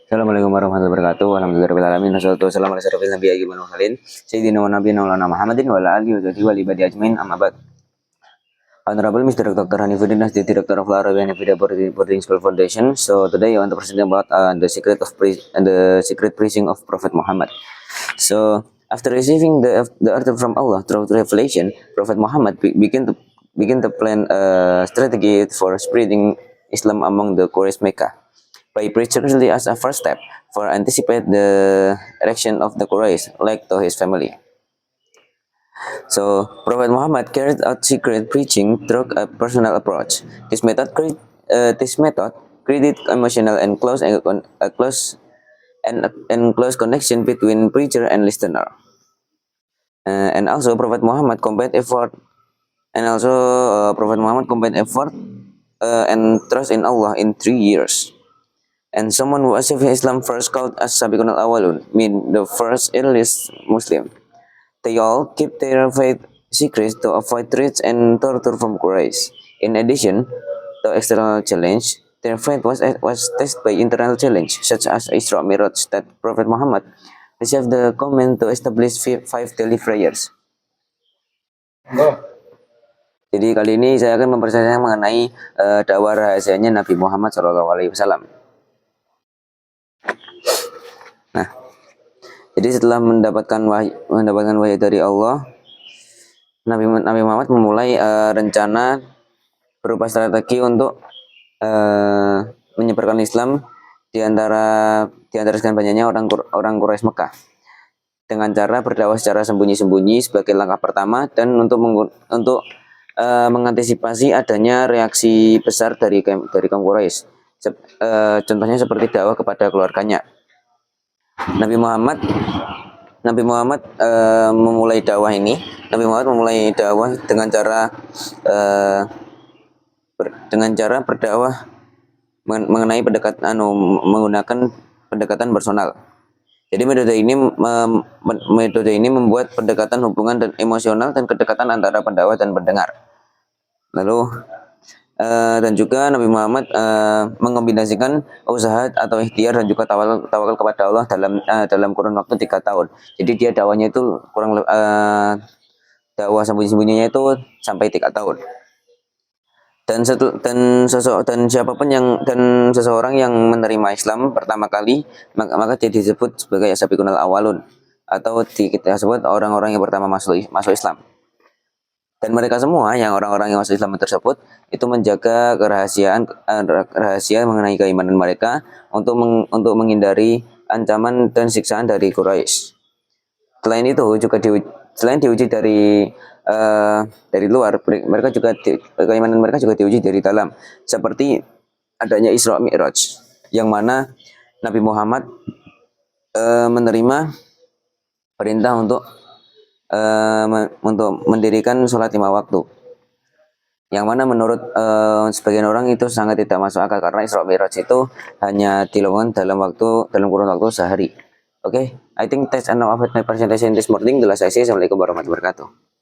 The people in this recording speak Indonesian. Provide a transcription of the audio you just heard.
Assalamualaikum warahmatullahi wabarakatuh. Alhamdulillahirabbil alamin. Wassalatu wassalamu ala asyrofil anbiya'i wal mursalin sayyidina wa nabiyina maulana Muhammadin wa ala alihi wa sahbihi wa ibadi ajmain. Amma ba'd. Honorable Mr. Dr. Hanifuddin as the Director of Lara and Boarding School Foundation. So today I want to present about the secret preaching of Prophet Muhammad. So after receiving the order from Allah through revelation, Prophet Muhammad begin to plan a strategy for spreading Islam among the Quraysh Mecca by precisely as a first step for anticipate the election of the Quraysh like to his family. So Prophet Muhammad carried out secret preaching through a personal approach. This method created emotional and close connection between preacher and listener. And also Prophet Muhammad combined effort and trust in Allah in 3 years. And someone who accepted Islam first called as Sabiqun al-Awwalun, mean the first earliest Muslim. They all keep their faith secret to avoid threats and torture from Quraysh. In addition to external challenge, their faith was tested by internal challenge, such as Isra Miraj that Prophet Muhammad received the command to establish five daily prayers. Jadi kali ini saya akan memperkenalkan mengenai dakwah rahasianya Nabi Muhammad SAW. Nah, jadi setelah mendapatkan wahyu dari Allah, Nabi Muhammad memulai rencana berupa strategi untuk menyebarkan Islam di antara sekian banyaknya orang Quraisy Mekah dengan cara berdakwah secara sembunyi-sembunyi sebagai langkah pertama dan untuk mengantisipasi adanya reaksi besar dari kaum Quraisy. Contohnya seperti dakwah kepada keluarganya. Nabi Muhammad memulai dakwah ini. Nabi Muhammad memulai dakwah dengan cara berdakwah mengenai menggunakan pendekatan personal. Jadi metode ini membuat pendekatan hubungan dan emosional dan kedekatan antara pendakwah dan pendengar. Lalu dan juga Nabi Muhammad mengombinasikan usaha atau ikhtiar dan juga tawakal kepada Allah dalam kurun waktu 3 tahun. Jadi dia dakwahnya itu dakwah sembunyi-sembunyinya itu sampai 3 tahun. Dan seseorang yang menerima Islam pertama kali maka dia disebut sebagai Sabiqun al-Awwalun atau kita sebut orang-orang yang pertama masuk Islam. Dan mereka semua yang orang-orang yang masuk Islam tersebut itu menjaga rahasia mengenai keimanan mereka untuk menghindari ancaman dan siksaan dari Quraisy. Selain diuji dari luar, keimanan mereka juga diuji dari dalam, seperti adanya Isra Mi'raj, yang mana Nabi Muhammad menerima perintah untuk mendirikan sholat 5 waktu, yang mana menurut sebagian orang itu sangat tidak masuk akal karena Isra Mi'raj itu hanya dilakukan dalam kurun waktu sehari. Okay, I think that's enough of my presentation this morning. Assalamualaikum warahmatullahi wabarakatuh.